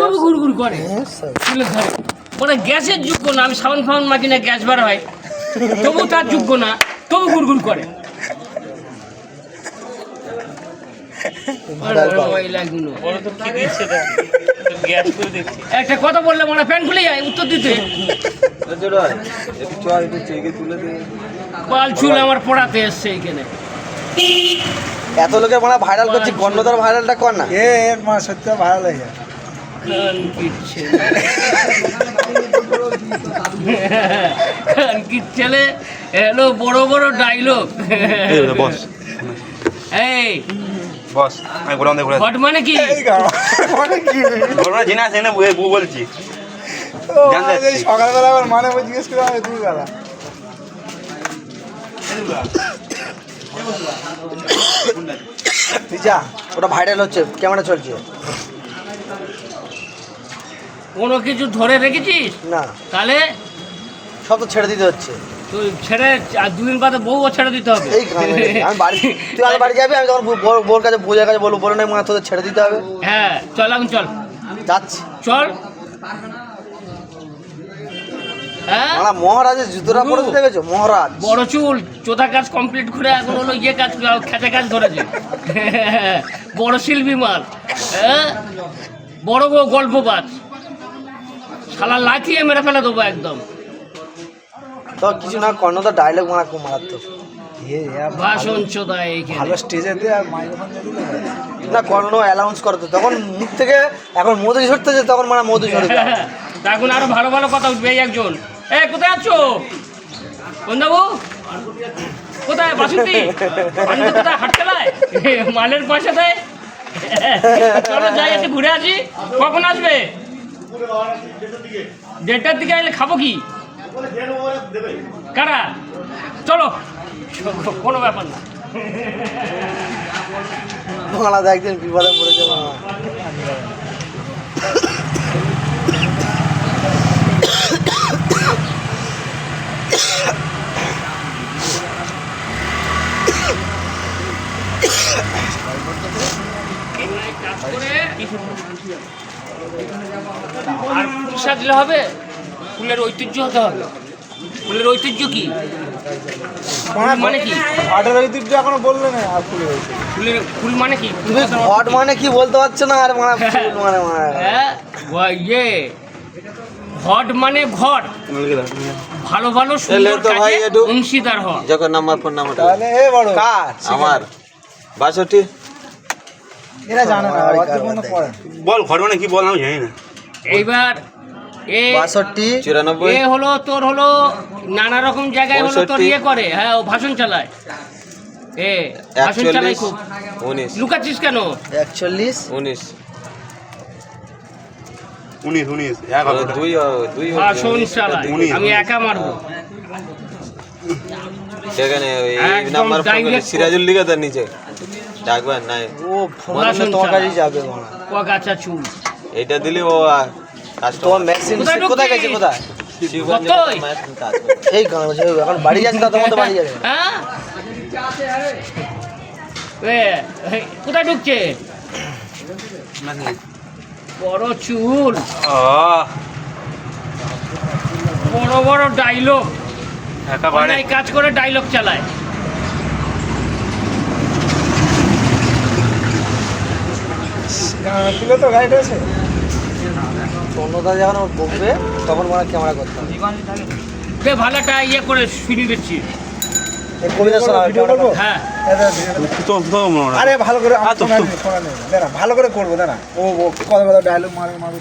তবু গুড়গুড় করে চুলের ধারে। মানে গ্যাসের যোগ্য না, আমি সাবান ফাবান মাখি না, গ্যাস বার হয়, তবু তার যোগ্য না, তবু গুড়গুড় করে। একটা কথা বললে মানে প্যান খুলে যায় উত্তর দিতে। পাল চুল আমার পড়াতে এসছে এইখানে। এত লোকের মানে ভাইরাল করছি, গন্ডদার ভাইরালটা কর না। সত্যি ভাইরাল হয়ে যায়। ছেলে এলো বড় বড় ডাইলগ। এই বস আমি ঘুরান দেখুন হট মানে কি? ঘটনা জেনে আছে না বলছি সকালবেলা আবার মানে জিজ্ঞেস করে আমি দুই বেলা যা, ওটা ভাইরাল হচ্ছে, ক্যামেরা চলছে কোনো কিছু ধরে রেখেছিস না, তাহলে সব তো ছেড়ে দিতে হচ্ছে। তুই ছেড়ে আর দুদিন বাদে বউও ছেড়ে দিতে হবে। এই আমি বাড়ি, তুই আমার বাড়ি যাবি, আমি তখন বোর কাছে বোঝার কাছে বলবো, বলে না মা তোদের ছেড়ে দিতে হবে। হ্যাঁ চল এখন চল যাচ্ছি চল। হ্যাঁ মহারাজের জুতোটা পরে দেখেছো? মহারাজ বড় চুল, চোথা কাজ কমপ্লিট করে এখন হলো ইয়ে কাজ, খেতে কাজ ধরেছে। বড় শিল্পী মাল, হ্যাঁ বড় গল্পবাজ, শালা লাথিয়ে মেরে ফেলে দেবো একদম। তো কিছু না, কর্ণদার ডায়লগ মারা খুব মারাত্মক। ভাষণ চোদা ভালো এইখানে। স্টেজে দিয়ে আর মাইক্রোফোন দিয়ে দিলে না, কর্ণ অ্যালাউন্স করতো তখন মুখ থেকে, এখন মধু ঝরতেছে তখন মানে মধু ঝরে যায়। এখন আরো ভালো ভালো কথা উঠবে। এই একজন, এ কোথায় আছো বন্ধু? কোথায় বাসন্তী? আমি তো কোথায় হাট খেলায় মালের পয়সা দেয়। চলো যাই, একটু ঘুরে আসি। কখন আসবে? 1:30টার দিকে এলে খাবো কি? কারা? চলো, কোনো ব্যাপার না। বাংলাদেশ একদিন বিপদে পড়েছে বাবা। কাজ করে আর ফুল সাজলে হবে? ফুলের ঐতিহ্য হতে হবে। ফুলের ঐতিহ্য কি? মানে কি? ঘটের ঐতিহ্য এখনো বললে না। আর ফুলের ফুল মানে কি? তুমি ঘট মানে কি বলতে পারছো না, আর মানে ফুল মানে হ্যাঁ ইয়ে ঘট মানে ঘট, ভালো ভালো সুন্দর কাজে অংশীদার হওয়া। যখন নাম্বার ফোন নাম্বারটা তাহলে এ বড় কাজ আমার 62 এরা জানে না, অত কোনো পড়ে না। বল ঘটনা কি বল আমি জানি না। এইবার এ 62 94 এ হলো তোর হলো নানা রকম জায়গায় হলো তোর 65 ইয়ে করে। হ্যাঁ ও ভাষণ চালায়, এ ভাষণ চালায় 41 খুব। 19 লুকাচ্ছিস কেন? 41 19 19 এক হবে দুই ভাষণ চালায়, আমি একা মারবো। সেখানে এই একদম নাম্বার ফোন করে direct সিরাজুল লিখা তার নিচে ডাকবেন নাই ও ফোন তোমার কাছে যাবে মানে। পগাছা চুল। এইটা দিলে ও তোমার ম্যাক্সিম কোথায় কোথায় ঢুকছিস? গেছে? কোথায়? কতই? এই কারণে এখন বাড়ি যাচ্ছে না, তোমার তো বাড়ি যাবে। হ্যাঁ এ, কোথায় ঢুকছে? বড় চুল, বড় বড় ডায়লগ, একেবারে কাজ করে ডায়লগ চালায়। তুলে তো গাইড আছে। অন্যদা যখন বকবে তখন মানে ক্যামেরা করতে হবে। বে ভালো একটা ইয়ে করে শুনি দিচ্ছি। এই কবিতা শোনা ভিডিও করবো? হ্যাঁ আরে ভালো করে ভালো করে করবো, দাঁড়া ও কথা ডায়লগ মারে